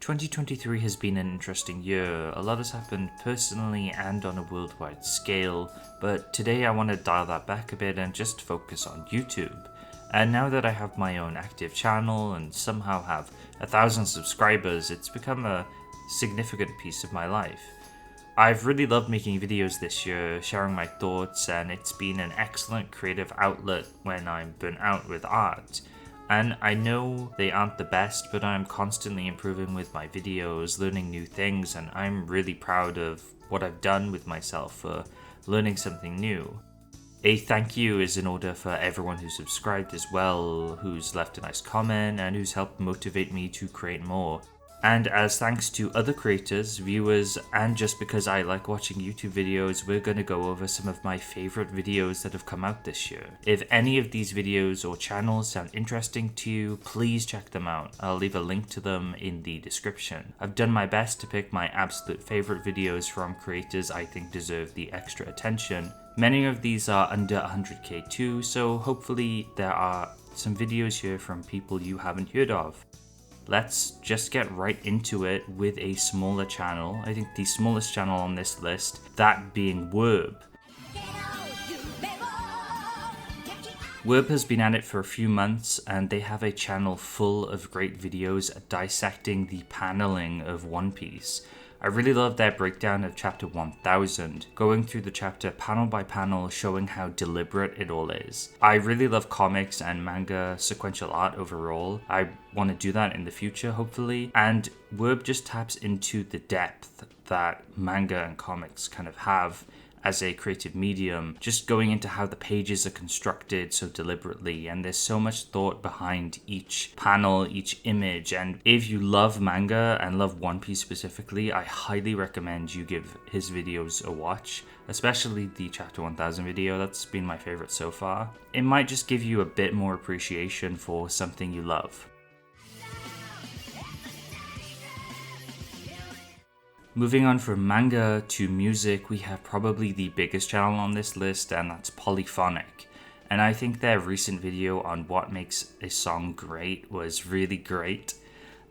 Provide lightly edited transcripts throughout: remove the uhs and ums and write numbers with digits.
2023 has been an interesting year. A lot has happened personally and on a worldwide scale, but today I want to dial that back a bit and just focus on YouTube. And now that I have my own active channel and somehow have 1,000 subscribers, it's become a significant piece of my life. I've really loved making videos this year, sharing my thoughts, and it's been an excellent creative outlet when I'm burnt out with art. And I know they aren't the best, but I'm constantly improving with my videos, learning new things, and I'm really proud of what I've done with myself for learning something new. A thank you is in order for everyone who's subscribed as well, who's left a nice comment, and who's helped motivate me to create more. And as thanks to other creators, viewers, and just because I like watching YouTube videos, we're going to go over some of my favorite videos that have come out this year. If any of these videos or channels sound interesting to you, please check them out. I'll leave a link to them in the description. I've done my best to pick my absolute favorite videos from creators I think deserve the extra attention. Many of these are under 100k too, so hopefully there are some videos here from people you haven't heard of. Let's just get right into it with a smaller channel. I think the smallest channel on this list, that being Werb. Werb has been at it for a few months and they have a channel full of great videos dissecting the paneling of One Piece. I really love their breakdown of chapter 1000, going through the chapter panel by panel, showing how deliberate it all is. I really love comics and manga sequential art overall. I want to do that in the future, hopefully. And Werb just taps into the depth that manga and comics kind of have as a creative medium, just going into how the pages are constructed so deliberately, and there's so much thought behind each panel, each image. And if you love manga and love One Piece specifically, I highly recommend you give his videos a watch, especially the chapter 1000 video. That's been my favorite so far. It might just give you a bit more appreciation for something you love. Moving on from manga to music, we have probably the biggest channel on this list, and that's Polyphonic. And I think their recent video on what makes a song great was really great.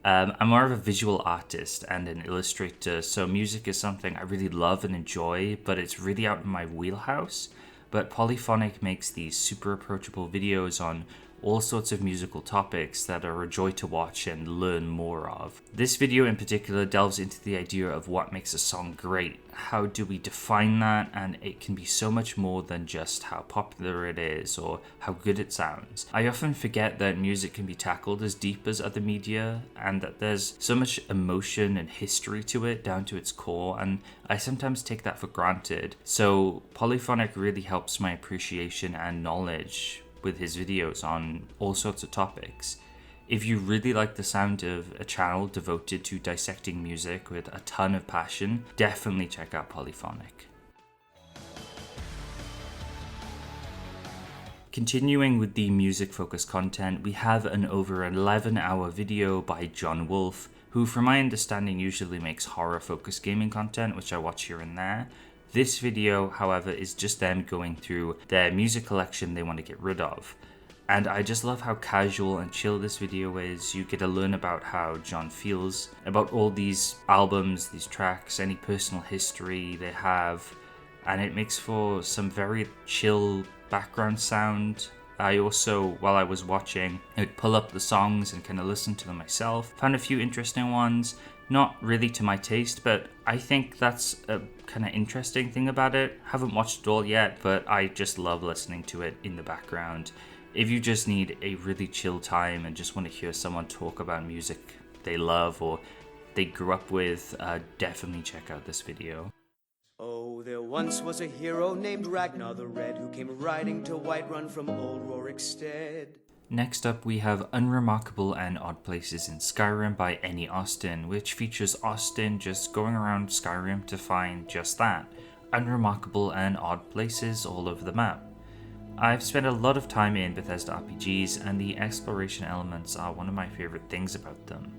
I'm more of a visual artist and an illustrator, so music is something I really love and enjoy, but it's really out in my wheelhouse. But Polyphonic makes these super approachable videos on all sorts of musical topics that are a joy to watch and learn more of. This video in particular delves into the idea of what makes a song great. How do we define that? And it can be so much more than just how popular it is or how good it sounds. I often forget that music can be tackled as deep as other media and that there's so much emotion and history to it down to its core, and I sometimes take that for granted. So Polyphonic really helps my appreciation and knowledge with his videos on all sorts of topics. If you really like the sound of a channel devoted to dissecting music with a ton of passion, definitely check out Polyphonic. Continuing with the music-focused content, we have an over 11-hour video by John Wolf, who from my understanding usually makes horror-focused gaming content, which I watch here and there. This video, however, is just them going through their music collection they want to get rid of. And I just love how casual and chill this video is. You get to learn about how John feels about all these albums, these tracks, any personal history they have. And it makes for some very chill background sound. I also, while I was watching, I'd pull up the songs and kind of listen to them myself. Found a few interesting ones. Not really to my taste, but I think that's a kind of interesting thing about it. Haven't watched it all yet, but I just love listening to it in the background. If you just need a really chill time and just want to hear someone talk about music they love or they grew up with, definitely check out this video. Oh, there once was a hero named Ragnar the Red who came riding to Whiterun from old Rorikstead. Next up, we have Unremarkable and Odd Places in Skyrim by Any Austin, which features Austin just going around Skyrim to find just that, unremarkable and odd places all over the map. I've spent a lot of time in Bethesda RPGs, and the exploration elements are one of my favorite things about them.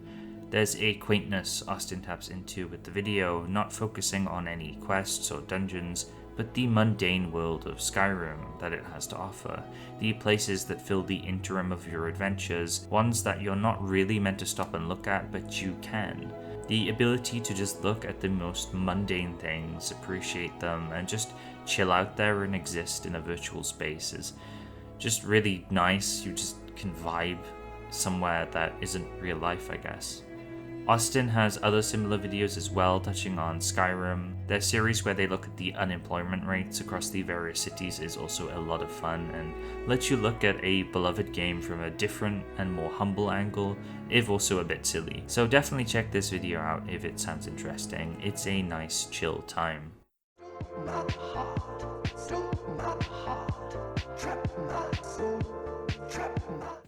There's a quaintness Austin taps into with the video, not focusing on any quests or dungeons, but the mundane world of Skyrim that it has to offer, the places that fill the interim of your adventures, ones that you're not really meant to stop and look at, but you can. The ability to just look at the most mundane things, appreciate them, and just chill out there and exist in a virtual space is just really nice. You just can vibe somewhere that isn't real life, I guess. Austin has other similar videos as well, touching on Skyrim. Their series where they look at the unemployment rates across the various cities is also a lot of fun and lets you look at a beloved game from a different and more humble angle, if also a bit silly. So definitely check this video out if it sounds interesting. It's a nice chill time.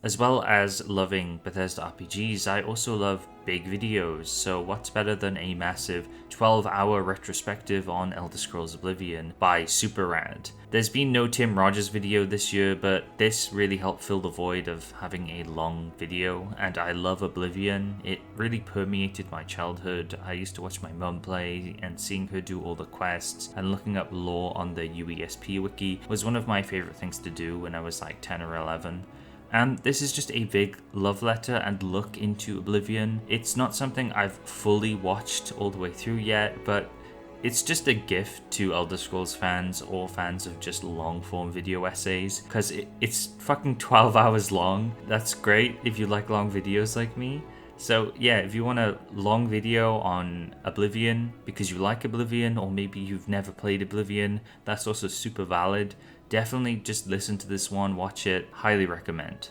As well as loving Bethesda RPGs, I also love big videos, so what's better than a massive 12-hour retrospective on Elder Scrolls Oblivion by SuperRad. There's been no Tim Rogers video this year, but this really helped fill the void of having a long video, and I love Oblivion. It really permeated my childhood. I used to watch my mum play, and seeing her do all the quests and looking up lore on the UESP wiki was one of my favorite things to do when I was like 10 or 11. And this is just a big love letter and look into Oblivion. It's not something I've fully watched all the way through yet, but it's just a gift to Elder Scrolls fans or fans of just long form video essays, because it's fucking 12 hours long. That's great if you like long videos like me. So yeah, if you want a long video on Oblivion because you like Oblivion, or maybe you've never played Oblivion, that's also super valid. Definitely just listen to this one, watch it, highly recommend.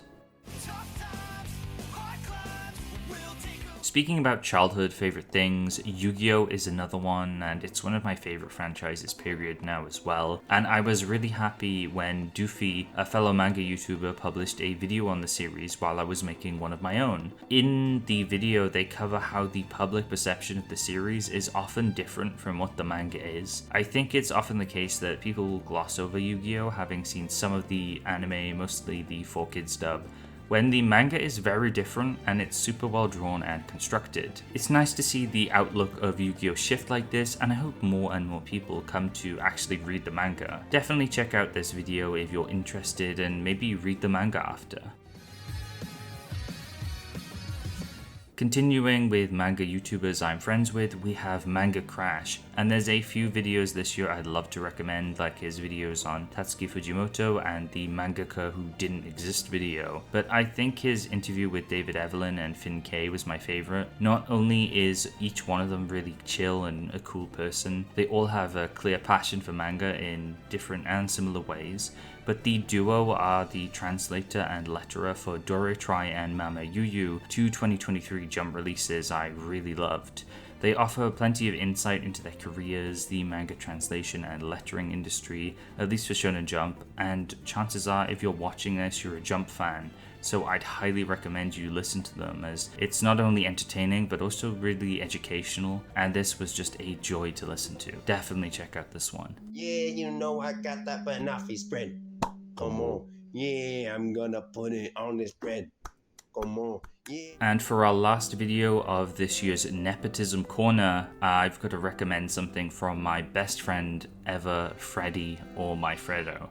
Speaking about childhood favorite things, Yu-Gi-Oh is another one, and it's one of my favorite franchises period now as well. And I was really happy when Doofy, a fellow manga YouTuber, published a video on the series while I was making one of my own. In the video, they cover how the public perception of the series is often different from what the manga is. I think it's often the case that people will gloss over Yu-Gi-Oh, having seen some of the anime, mostly the 4Kids dub, when the manga is very different and it's super well drawn and constructed. It's nice to see the outlook of Yu-Gi-Oh shift like this, and I hope more and more people come to actually read the manga. Definitely check out this video if you're interested, and maybe read the manga after. Continuing with manga YouTubers I'm friends with, we have Manga Crash, and there's a few videos this year I'd love to recommend, like his videos on Tatsuki Fujimoto and the Mangaka Who Didn't Exist video. But I think his interview with David Evelyn and Finn K was my favorite. Not only is each one of them really chill and a cool person, they all have a clear passion for manga in different and similar ways. But the duo are the translator and letterer for Dore Try and Mama Yu, two 2023 Jump releases I really loved. They offer plenty of insight into their careers, the manga translation and lettering industry, at least for Shonen Jump, and chances are if you're watching this, you're a Jump fan. So I'd highly recommend you listen to them, as it's not only entertaining but also really educational, and this was just a joy to listen to. Definitely check out this one. Yeah, you know I got that banoffee spread. Come on. Yeah, I'm gonna put it on this bread. Come on. Yeah. And for our last video of this year's Nepotism Corner, I've got to recommend something from my best friend ever, Freddy, or my Fredo.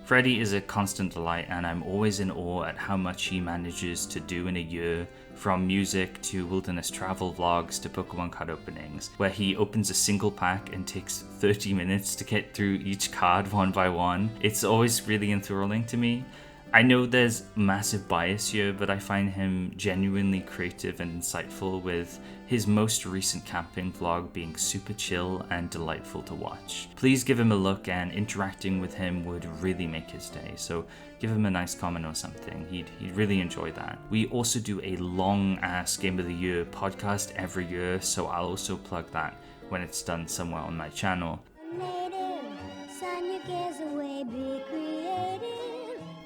Freddy is a constant delight, and I'm always in awe at how much he manages to do in a year, from music to wilderness travel vlogs to Pokemon card openings, where he opens a single pack and takes 30 minutes to get through each card one by one. It's always really enthralling to me. I know there's massive bias here, but I find him genuinely creative and insightful, with his most recent camping vlog being super chill and delightful to watch. Please give him a look, and interacting with him would really make his day, so give him a nice comment or something. He'd really enjoy that. We also do a long-ass Game of the Year podcast every year, so I'll also plug that when it's done somewhere on my channel.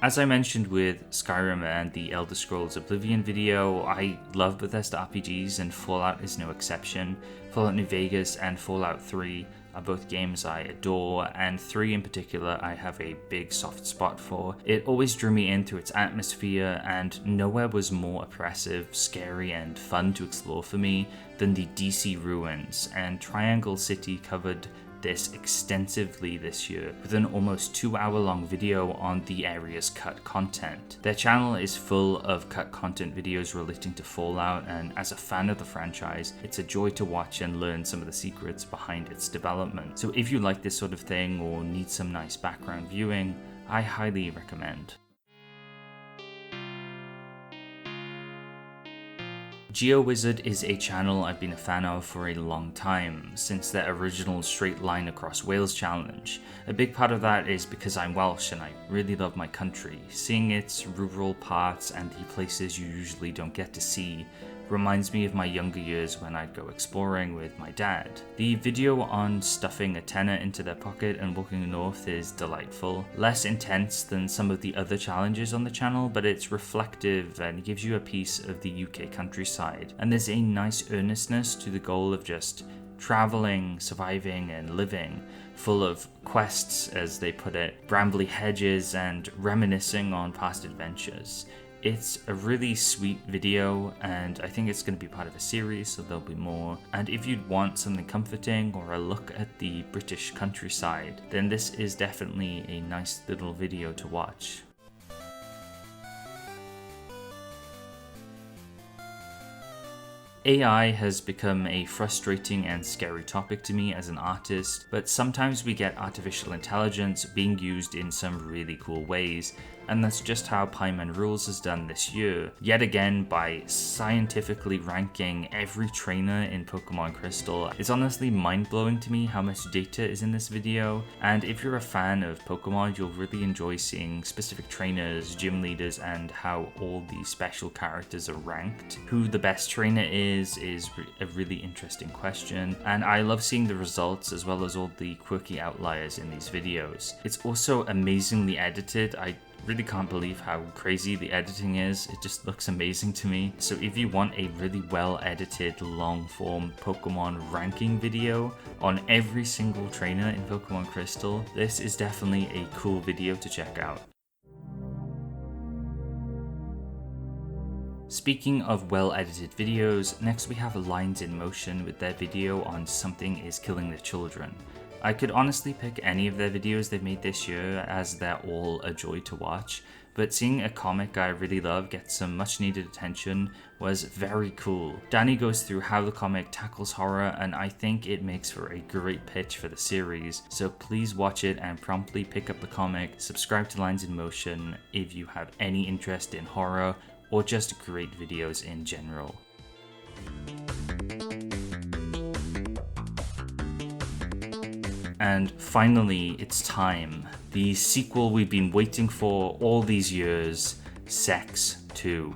As I mentioned with Skyrim and the Elder Scrolls Oblivion video, I love Bethesda RPGs, and Fallout is no exception. Fallout New Vegas and Fallout 3 are both games I adore, and 3 in particular I have a big soft spot for. It always drew me in through its atmosphere, and nowhere was more oppressive, scary, and fun to explore for me than the DC ruins, and Triangle City covered this extensively this year with an almost 2-hour long video on the area's cut content. Their channel is full of cut content videos relating to Fallout, and as a fan of the franchise, it's a joy to watch and learn some of the secrets behind its development. So if you like this sort of thing or need some nice background viewing, I highly recommend. Geo Wizard is a channel I've been a fan of for a long time, since their original Straight Line Across Wales challenge. A big part of that is because I'm Welsh and I really love my country. Seeing its rural parts and the places you usually don't get to see reminds me of my younger years when I'd go exploring with my dad. The video on stuffing a tenner into their pocket and walking north is delightful. Less intense than some of the other challenges on the channel, but it's reflective and gives you a piece of the UK countryside. And there's a nice earnestness to the goal of just traveling, surviving, and living, full of quests, as they put it, brambly hedges, and reminiscing on past adventures. It's a really sweet video, and I think it's going to be part of a series, so there'll be more. And if you'd want something comforting or a look at the British countryside, then this is definitely a nice little video to watch. AI has become a frustrating and scary topic to me as an artist, but sometimes we get artificial intelligence being used in some really cool ways, and that's just how Pyramidenu Rules has done this year, yet again by scientifically ranking every trainer in Pokemon Crystal. It's honestly mind-blowing to me how much data is in this video, and if you're a fan of Pokemon, you'll really enjoy seeing specific trainers, gym leaders, and how all these special characters are ranked. Who the best trainer is a really interesting question, and I love seeing the results as well as all the quirky outliers in these videos. It's also amazingly edited. I really can't believe how crazy the editing is. It just looks amazing to me. So if you want a really well edited long form Pokemon ranking video on every single trainer in Pokemon Crystal, this is definitely a cool video to check out. Speaking of well-edited videos, next we have Lines in Motion with their video on Something is Killing the Children. I could honestly pick any of their videos they've made this year, as they're all a joy to watch, but seeing a comic I really love get some much needed attention was very cool. Danny goes through how the comic tackles horror, and I think it makes for a great pitch for the series, so please watch it and promptly pick up the comic. Subscribe to Lines in Motion if you have any interest in horror or just great videos in general. And finally, it's time. The sequel we've been waiting for all these years, Sex 2.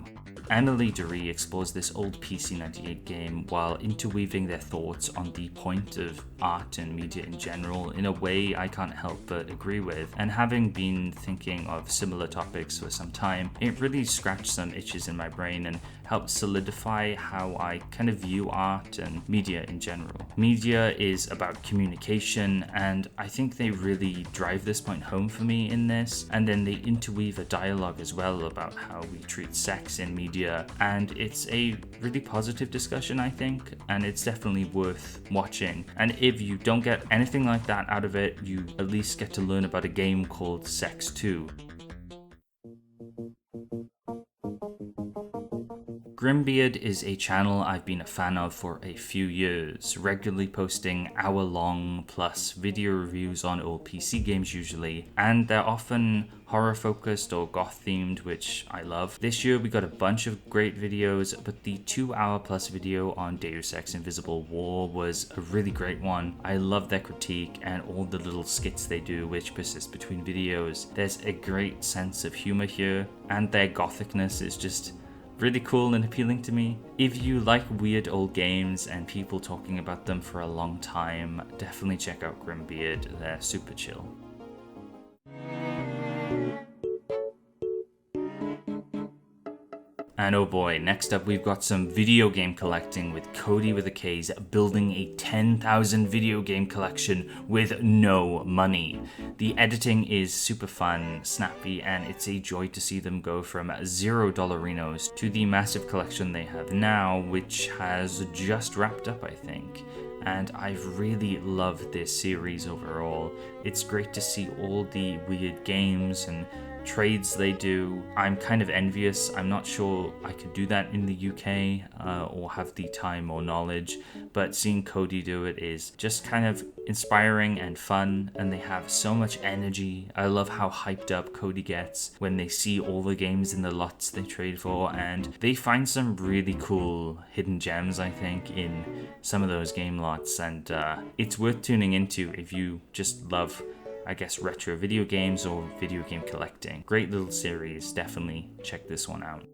Emily Dury explores this old PC-98 game while interweaving their thoughts on the point of art and media in general in a way I can't help but agree with. And having been thinking of similar topics for some time, it really scratched some itches in my brain and helped solidify how I kind of view art and media in general. Media is about communication, and I think they really drive this point home for me in this, and then they interweave a dialogue as well about how we treat sex in media, and it's a really positive discussion, I think, and it's definitely worth watching. And if you don't get anything like that out of it, you at least get to learn about a game called Sex 2. Grimbeard is a channel I've been a fan of for a few years, regularly posting hour-long plus video reviews on old PC games usually, and they're often horror-focused or goth-themed, which I love. This year we got a bunch of great videos, but the 2-hour plus video on Deus Ex Invisible War was a really great one. I love their critique and all the little skits they do which persist between videos. There's a great sense of humor here, and their gothicness is just really cool and appealing to me. If you like weird old games and people talking about them for a long time, definitely check out Grimbeard. They're super chill. And oh boy, next up we've got some video game collecting with Cody with a K's building a 10,000 video game collection with no money. The editing is super fun, snappy, and it's a joy to see them go from $0 to the massive collection they have now, which has just wrapped up, I think. and I've really loved this series overall. It's great to see all the weird games and trades they do. I'm kind of envious. I'm not sure I could do that in the UK or have the time or knowledge, but seeing Cody do it is just kind of inspiring and fun, and they have so much energy. I love how hyped up Cody gets when they see all the games in the lots they trade for, and they find some really cool hidden gems, I think, in some of those game lots, and it's worth tuning into if you just love, I guess, retro video games or video game collecting. Great little series, definitely check this one out.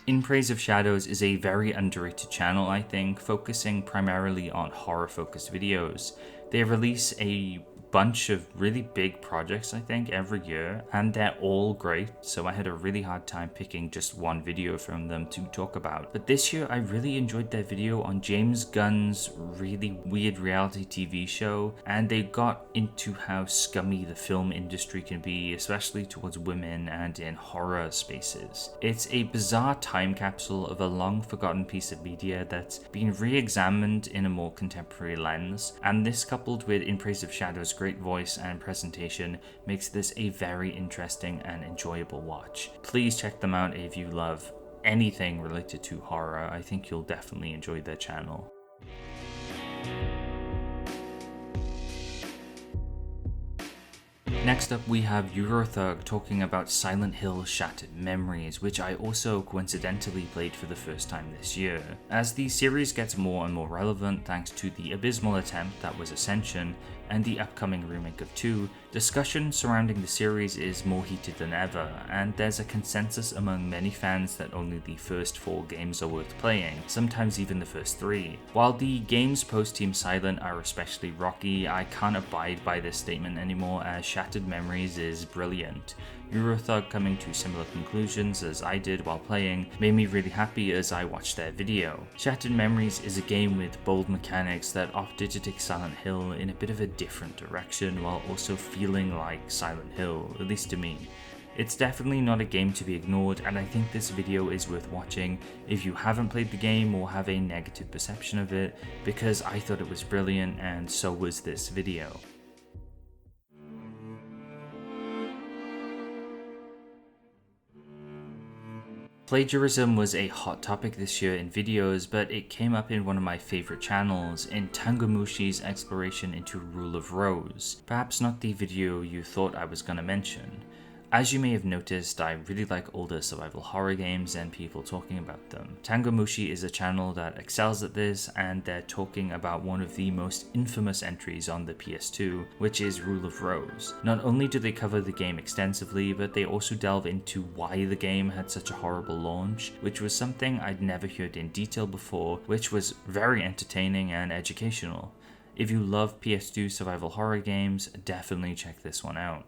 Impraise of Shadows is a very underrated channel, I think, focusing primarily on horror-focused videos. They release a bunch of really big projects, I think, every year, and they're all great, so I had a really hard time picking just one video from them to talk about. But this year I really enjoyed their video on James Gunn's really weird reality TV show, and they got into how scummy the film industry can be, especially towards women and in horror spaces. It's a bizarre time capsule of a long forgotten piece of media that's been re-examined in a more contemporary lens, and this, coupled with Impraise of Shadows' great voice and presentation, makes this a very interesting and enjoyable watch. Please check them out if you love anything related to horror. I think you'll definitely enjoy their channel. Next up we have EuroThug talking about Silent Hill Shattered Memories, which I also coincidentally played for the first time this year. As the series gets more and more relevant thanks to the abysmal attempt that was Ascension and the upcoming remake of 2, discussion surrounding the series is more heated than ever, and there's a consensus among many fans that only the first 4 games are worth playing, sometimes even the first 3. While the games post-Team Silent are especially rocky, I can't abide by this statement anymore, as Shattered Memories is brilliant. EuroThug coming to similar conclusions as I did while playing made me really happy as I watched their video. Shattered Memories is a game with bold mechanics that opted to take Silent Hill in a bit of a different direction while also feeling like Silent Hill, at least to me. It's definitely not a game to be ignored, and I think this video is worth watching if you haven't played the game or have a negative perception of it, because I thought it was brilliant and so was this video. Plagiarism was a hot topic this year in videos, but it came up in one of my favorite channels, in TangamMushi's exploration into Rule of Rose. Perhaps not the video you thought I was gonna mention. As you may have noticed, I really like older survival horror games and people talking about them. TangamMushi is a channel that excels at this, and they're talking about one of the most infamous entries on the PS2, which is Rule of Rose. Not only do they cover the game extensively, but they also delve into why the game had such a horrible launch, which was something I'd never heard in detail before, which was very entertaining and educational. If you love PS2 survival horror games, definitely check this one out.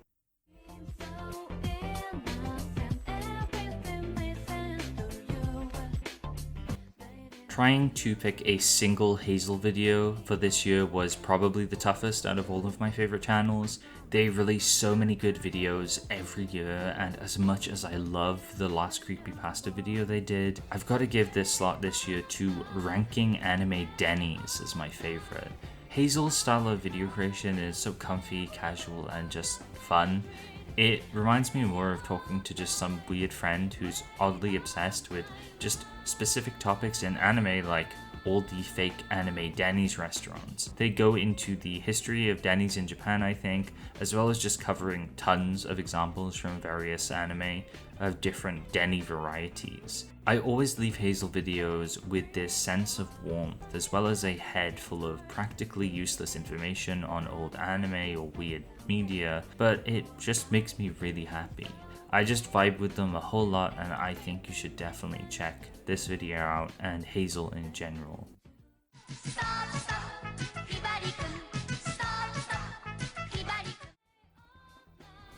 Trying to pick a single Hazel video for this year was probably the toughest out of all of my favorite channels. They release so many good videos every year, and as much as I love the last creepypasta video they did, I've got to give this slot this year to ranking anime Denny's as my favorite. Hazel's style of video creation is so comfy, casual, and just fun. It reminds me more of talking to just some weird friend who's oddly obsessed with just specific topics in anime, like all the fake anime Denny's restaurants. They go into the history of Denny's in Japan, I think, as well as just covering tons of examples from various anime of different Denny varieties. I always leave Hazel videos with this sense of warmth, as well as a head full of practically useless information on old anime or weird media, but it just makes me really happy. I just vibe with them a whole lot, and I think you should definitely check this video out and Hazel in general.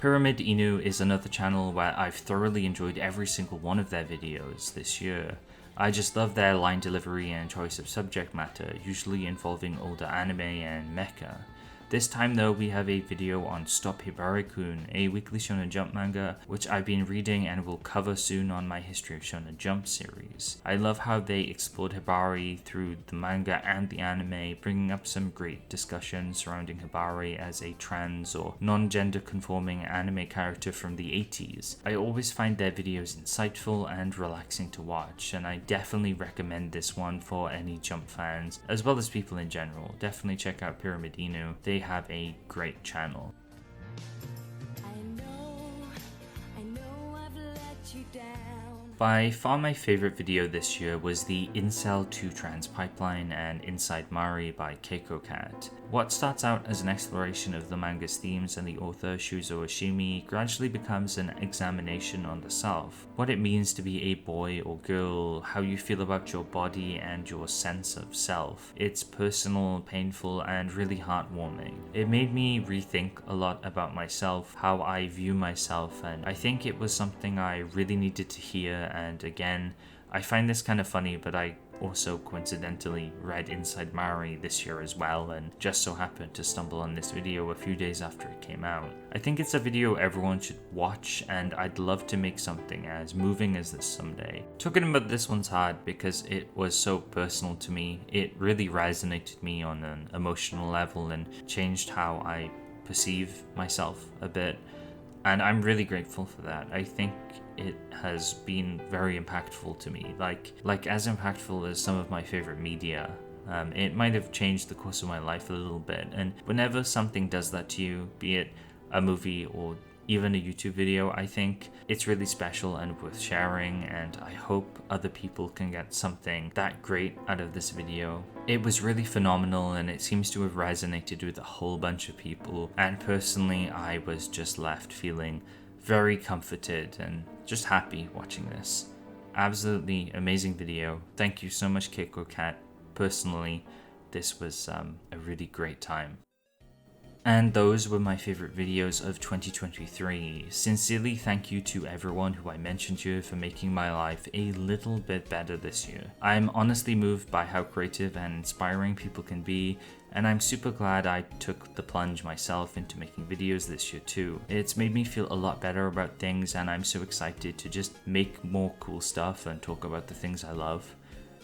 Pyramidenu is another channel where I've thoroughly enjoyed every single one of their videos this year. I just love their line delivery and choice of subject matter, usually involving older anime and mecha. This time though, we have a video on Stop Hibari-kun, a weekly Shonen Jump manga, which I've been reading and will cover soon on my History of Shonen Jump series. I love how they explored Hibari through the manga and the anime, bringing up some great discussions surrounding Hibari as a trans or non-gender conforming anime character from the 80s. I always find their videos insightful and relaxing to watch, and I definitely recommend this one for any Jump fans, as well as people in general. Definitely check out Pyramidenu. They have a great channel. I know I've let you down. By far my favorite video this year was the Incel 2 Trans Pipeline and Inside Mari by KOC Cat. What starts out as an exploration of the manga's themes and the author Shuzo Oshimi gradually becomes an examination on the self, what it means to be a boy or girl, how you feel about your body and your sense of self. It's personal, painful, and really heartwarming. It made me rethink a lot about myself, how I view myself, and I think it was something I really needed to hear. And again, I find this kind of funny, but I also coincidentally read Inside Mari this year as well, and just so happened to stumble on this video a few days after it came out. I think it's a video everyone should watch, and I'd love to make something as moving as this someday. Talking about this one's hard because it was so personal to me. It really resonated with me on an emotional level and changed how I perceive myself a bit, and I'm really grateful for that. I think it has been very impactful to me, like as impactful as some of my favorite media. It might have changed the course of my life a little bit, and whenever something does that to you, be it a movie or even a YouTube video, I think it's really special and worth sharing, and I hope other people can get something that great out of this video. It was really phenomenal, and it seems to have resonated with a whole bunch of people, and personally I was just left feeling very comforted and just happy watching this. Absolutely amazing video. Thank you so much, KOC Cat. Personally, this was a really great time. And those were my favorite videos of 2023. Sincerely thank you to everyone who I mentioned here for making my life a little bit better this year. I'm honestly moved by how creative and inspiring people can be, and I'm super glad I took the plunge myself into making videos this year too. It's made me feel a lot better about things, and I'm so excited to just make more cool stuff and talk about the things I love.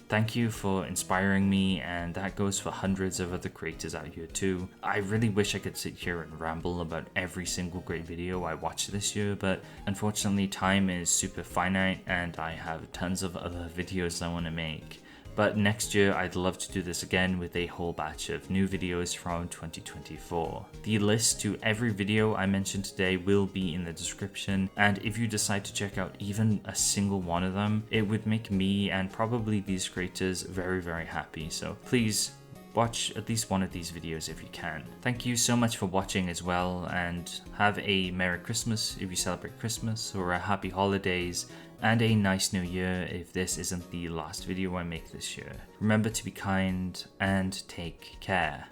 Thank you for inspiring me, and that goes for hundreds of other creators out here too. I really wish I could sit here and ramble about every single great video I watched this year, but unfortunately time is super finite and I have tons of other videos I want to make. But next year I'd love to do this again with a whole batch of new videos from 2024. The list to every video I mentioned today will be in the description, and if you decide to check out even a single one of them, it would make me and probably these creators very, very happy. So please watch at least one of these videos if you can. Thank you so much for watching as well, and have a Merry Christmas if you celebrate Christmas, or a Happy Holidays, and a nice new year if this isn't the last video I make this year. Remember to be kind and take care.